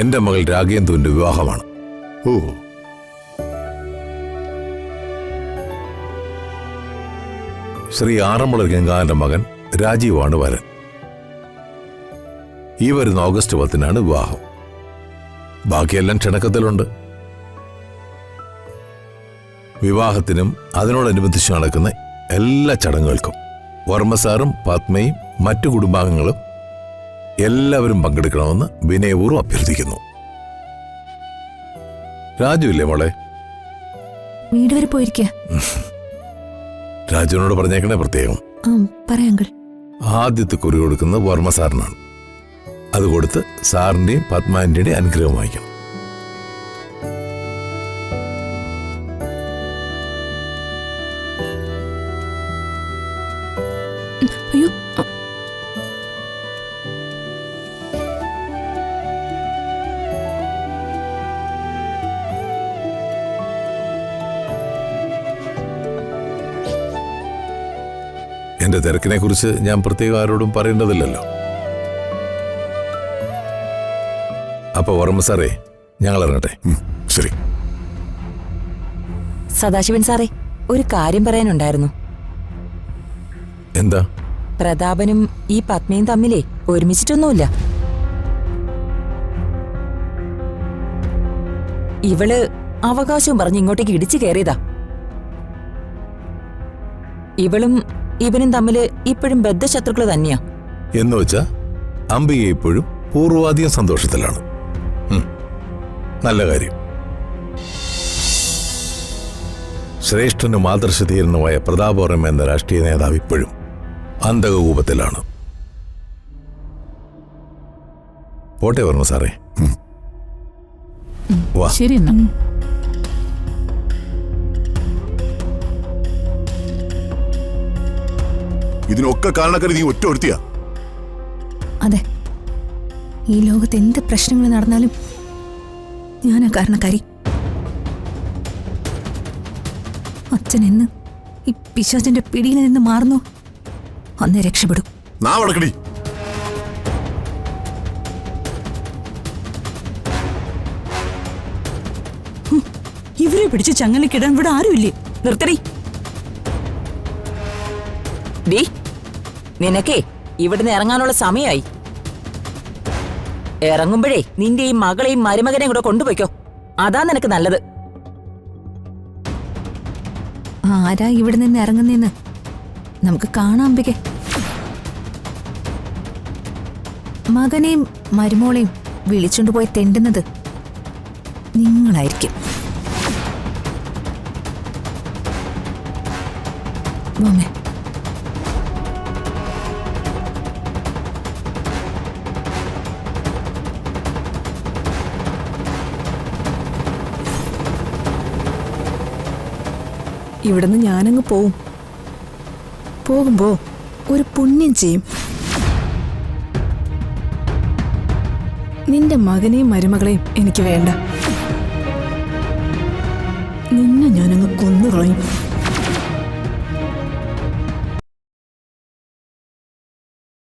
എന്റെ മകൾ രാഗേന്ദുവിന്റെ വിവാഹമാണ്. ഓ, ശ്രീ ആറന്മുള ഗംഗാന്റെ മകൻ രാജീവാണ് വരൻ. ഈ വരുന്ന ഓഗസ്റ്റ് 10 വിവാഹം. ബാക്കിയെല്ലാം ക്ഷണക്കത്തിലുണ്ട്. വിവാഹത്തിനും അതിനോടനുബന്ധിച്ച് നടക്കുന്ന എല്ലാ ചടങ്ങുകൾക്കും വർമ്മ സാറും പത്മയും മറ്റു കുടുംബാംഗങ്ങളും എല്ലാവരും പങ്കെടുക്കണമെന്ന് വിനയപൂർവ്വം അഭ്യർത്ഥിക്കുന്നു. രാജു ഇല്ലേ മോളെ? വീട് വരെ പോയിരിക്കുക. രാജുവിനോട് പറഞ്ഞേക്കണേ പ്രത്യേകം. പറയാങ്കൾ. ആദ്യത്തെ കുറി കൊടുക്കുന്നത് വർമ്മ സാറിനാണ്. അത് കൊടുത്ത് സാറിന്റെയും പത്മാന്റെയും അനുഗ്രഹം വാങ്ങിക്കണം. അയ്യോ, എന്റെ തിരക്കിനെ കുറിച്ച് ഞാൻ പ്രത്യേകം ആരോടും പറയേണ്ടതില്ലല്ലോ. അപ്പൊ വർമ്മ സാറേ, ഞങ്ങൾ ഇറങ്ങട്ടെ. ശരി. സദാശിവൻ സാറേ, ഒരു കാര്യം പറയാനുണ്ടായിരുന്നു. എന്താ? പ്രതാപനും ഈ പത്മയും തമ്മിലേ ഒരുമിച്ചിട്ടൊന്നുമില്ല. ഇവള് അവകാശവും പറഞ്ഞ് ഇങ്ങോട്ടേക്ക് ഇടിച്ചു കയറിയതാ. ഇവളും ഇവനും തമ്മില് ഇപ്പോഴും ബദ്ധശത്രുക്കള് തന്നെയാ. എന്ന് വെച്ചാ അംബിക ഇപ്പോഴും പൂർവാധികം സന്തോഷത്തിലാണ്. നല്ല കാര്യം. ശ്രേഷ്ഠനും ആദർശധീരനുമായ പ്രതാപവർമ്മ എന്ന രാഷ്ട്രീയ നേതാവ് ഇപ്പോഴും അന്ധകകൂപത്തിലാണ്. പോട്ടെ വർമ്മ സാറേ. വാ. ശരി എന്നാ. ഇതിനൊക്കെ കാരണക്കാരി നീ ഒറ്റ ഒരുത്തിയാ. അതെ, ഈ ലോകത്ത് എന്ത് പ്രശ്നങ്ങൾ നടന്നാലും ഞാനാ കാരണക്കാരി. അച്ഛൻ എന്ന് ഈ പിശാചിന്റെ പിടിയിൽ നിന്ന് മാറുന്നു, അന്നേ രക്ഷപ്പെടും. നാ വടക്കടി. ഇവരെ പിടിച്ച് ചങ്ങലക്കിടാൻ ഇവിടെ ആരുമില്ലേ? നിർത്തടി. ഡീ, നിനക്കേ ഇവിടുന്ന് ഇറങ്ങാനുള്ള സമയമായി. ഇറങ്ങുമ്പോഴേ നിന്റെ ഈ മകളെയും മരുമകനെയും കൂടെ കൊണ്ടുപോയിക്കോ. അതാ നിനക്ക് നല്ലത്. ആരാ ഇവിടെ നിന്ന് ഇറങ്ങുന്നേന്ന് നമുക്ക് കാണാം. അംബികെ, മകനെയും മരുമോളെയും വിളിച്ചുകൊണ്ടുപോയി തെണ്ടുന്നത് നിങ്ങളായിരിക്കും. മോമേ, ഇവിടുന്ന് ഞാനങ്ങ് പോവും. പോകുമ്പോ ഒരു പുണ്യം ചെയ്യും. നിന്റെ മകനെയും മരുമകളെയും എനിക്ക് വേണ്ട. നിന്നെ ഞാനങ്ങ് കൊന്നുകളയും.